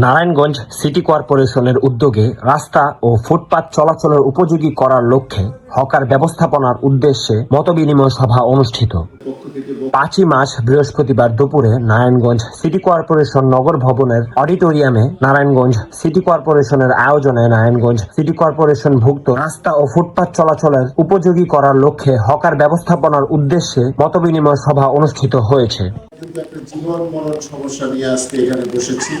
Narayanganj city কর্পোরেশনের উদ্যোগে রাস্তা ও ফুটপাত চলাচলের উপযোগী করার লক্ষ্যে হকার ব্যবস্থাপনার উদ্দেশ্যে মতবিনিময় সভা অনুষ্ঠিত। 5ই মার্চ বৃহস্পতিবার দুপুরে নারায়ণগঞ্জ সিটি কর্পোরেশন নগর ভবনের অডিটোরিয়ামে নারায়ণগঞ্জ সিটি কর্পোরেশনের আয়োজনে নারায়ণগঞ্জ সিটি কর্পোরেশন ভুক্ত রাস্তা ও ফুটপাত চলাচলের উপযোগী করার লক্ষ্যে হকার ব্যবস্থাপনার উদ্দেশ্যে মতবিনিময় সভা অনুষ্ঠিত হয়েছে। জীবন মরণ সমস্যা নিয়ে আজকে এখানে বসেছি।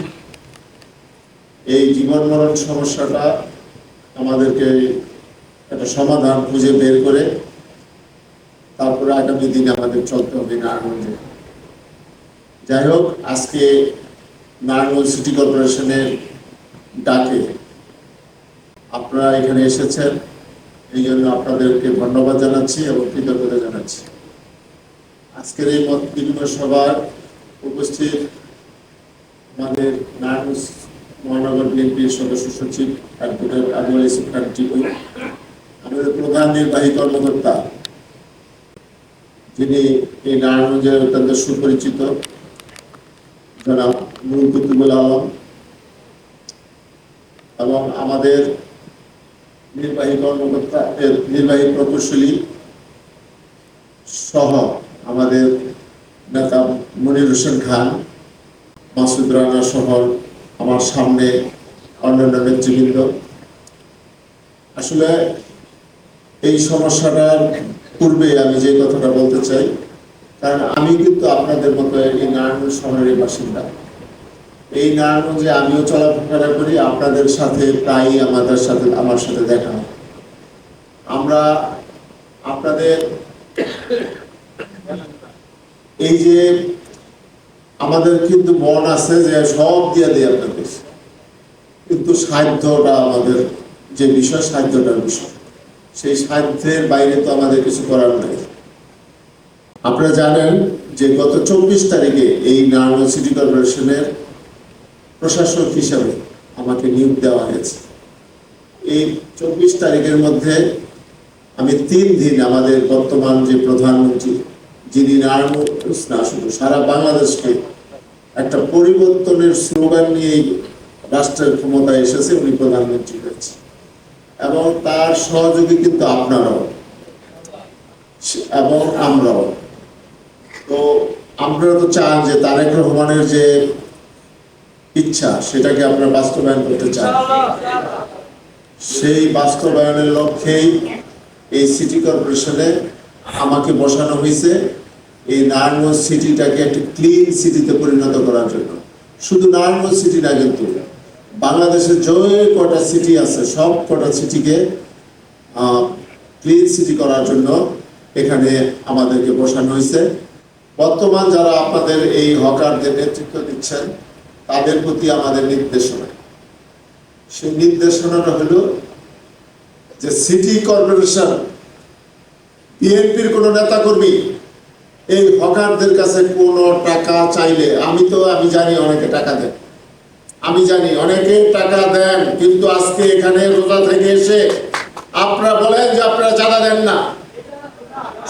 এই জীবন মরণ সমস্যাটা আমাদেরকে একটা সমাধান খুঁজে বের করে তারপরে আগামী দিনে আমাদের চলতে হবে নারায়ণগঞ্জে। যাই হোক, আজকে নারায়ণগঞ্জ সিটি কর্পোরেশনের ডাকে আপনারা এখানে এসেছেন, এই জন্য আপনাদেরকে ধন্যবাদ জানাচ্ছি এবং কৃতজ্ঞতা জানাচ্ছি। আজকের এই মত বিনিময় সভার উপস্থিত আমাদের নারায়ণগঞ্জ মহানগর বিএনপির সদস্য সচিব অ্যাডভোকেট আবুল ইউসুফ খান টিপু, আমাদের প্রধান নির্বাহী কর্মকর্তা যিনি এই নারায়ণগঞ্জের অত্যন্ত সুপরিচিত জনাব নুরুল কুতুবুল আলম, এবং আমাদের নির্বাহী কর্মকর্তা নির্বাহী প্রকৌশলী সহ আমাদের নেতা মনির হোসেন খান, মাসুদ রানা সহ আমার সামনে অন্যান্য নেতৃবৃন্দ। আসলে এই সমস্যাটার পূর্বে আমি যে কথাটা বলতে চাই, কারণ আমি কিন্তু আপনাদের মতো এই নারায়ণগঞ্জ শহরের বাসিন্দা। এই নারায়ণগঞ্জে আমিও চলাফেরা করি, আপনাদের সাথে প্রায়ই আমার সাথে দেখা হয়। আমরা আপনাদের এই যে আমাদের কিন্তু মন আছে যে সব দিয়ে দিই আপনাদের, কিন্তু সাধ্যটা আমাদের যে বিষয়, সাধ্যটার বিষয়, সেই সাধ্যের বাইরে তো আমাদের কিছু করার নেই। আপনারা জানেন যে গত 24 তারিখে এই নারায়ণগঞ্জ সিটি কর্পোরেশনের প্রশাসক হিসাবে আমাকে নিয়োগ দেওয়া হয়েছে। এই 24 তারিখের মধ্যে আমি 3 দিন আমাদের বর্তমান যে প্রধানমন্ত্রী, যিনি নারায়ণগঞ্জ না শুধু সারা বাংলাদেশকে একটা পরিবর্তনের স্লোগান নিয়ে রাষ্ট্রের ক্ষমতায় এসেছে, উনি প্রধানমন্ত্রী হয়েছে, এবং তার সহযোগী কিন্তু আপনারাও এবং আমরাও। তো আপনারা তো চান যে তারেক রহমানের যে ইচ্ছা সেটাকে আপনারা বাস্তবায়ন করতে চান। সেই বাস্তবায়নের লক্ষ্যেই এই সিটি কর্পোরেশনে আমাকে বসানো হয়েছে, এই নারায়ণগঞ্জ সিটিটাকে একটা ক্লিন সিটিতে পরিণত করার জন্য। শুধু নারায়ণগঞ্জ সিটি না, কিন্তু বাংলাদেশের যে কটা সিটি আছে সব কটা সিটিকে ক্লিন সিটি করার জন্য এখানে আমাদেরকে বসানো হয়েছে। বর্তমান যারা আপনাদের এই হকারদের নেতৃত্ব দিচ্ছেন, তাদের প্রতি আমাদের নির্দেশনা, সেই নির্দেশনাটা হলো যে সিটি কর্পোরেশন বিএনপির কোনো নেতা কর্মী এই হকারদের কাছে কোনো টাকা চাইলে, আমি জানি অনেকে টাকা দেন, আমি জানি অনেকে টাকা দেন, কিন্তু আজকে এখানে রোজা থেকে এসে আপনারা বলেন যে আপনারা চাঁদা দেন না,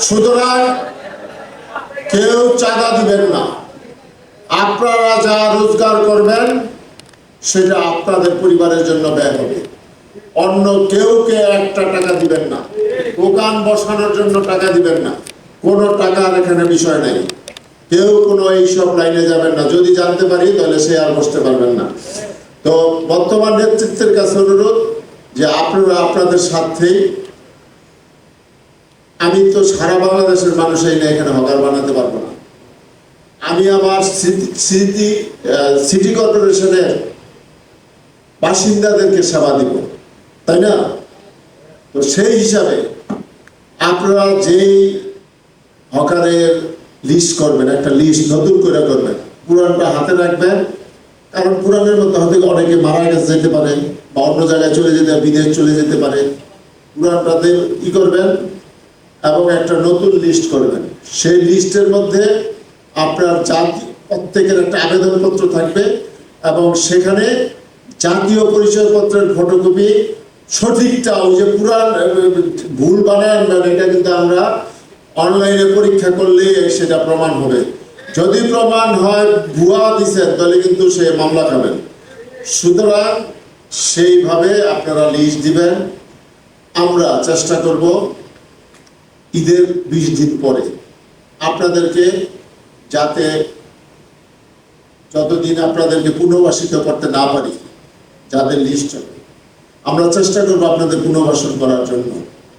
সুতরাং কেউ চাঁদা দিবেন না। আপনারা যা রোজগার করবেন সেটা আপনাদের পরিবারের জন্য ব্যয় হবে, অন্য কেউকে একটা টাকা দিবেন না, দোকান বসানোর জন্য টাকা দিবেন না, কোনো টাকার এখানে বিষয় নাই। কেউ কোনো এইসব লাইনে যাবেন না, যদি জানতে পারি তাহলে সে আর বসতে পারবেন না। তো বর্তমান নেতৃত্বের কাছে অনুরোধ যে আপনারা আপনাদের স্বার্থেই, আমি তো সারা বাংলাদেশের মানুষই না এখানে হকার বানাতে পারবো না, আমি আমার সিটি কর্পোরেশনের বাসিন্দাদেরকে সেবা দিব, তাই না? তো সেই হিসাবে আপনারা যেই হকারের লিস্ট করবেন, একটা লিস্ট নতুন করে করবেন, পুরানটা হাতে রাখবেন, কারণ পুরানের মধ্যে হয়তো অনেকে মারা যেতে পারে বা অন্য জায়গায় চলে যেতে, বিদেশ চলে যেতে পারে। পুরানটাতে কি করবেন এবং একটা নতুন লিস্ট করবেন। সেই লিস্টের মধ্যে আপনার প্রত্যেকের একটা আবেদনপত্র থাকবে এবং সেখানে জাতীয় পরিচয়পত্রের ফটোকপি সঠিকটা, ওই যে পুরান ভুল বানান এটা কিন্তু আমরা অনলাইনে পরীক্ষা করলে সেটা প্রমাণ হবে। যদি প্রমাণ হয় ভুয়া দিচ্ছেন তাহলে কিন্তু সে মামলা খাবেন। সুতরাং সেইভাবে আপনারা লিস্ট দিবেন। আমরা চেষ্টা করব ঈদের 20 দিন পরে আপনাদেরকে, যাতে যতদিন আপনাদেরকে পুনর্বাসিত করতে না পারি, যাদের লিস্ট হবে আমরা চেষ্টা করব আপনাদের পুনর্বাসন করার জন্য।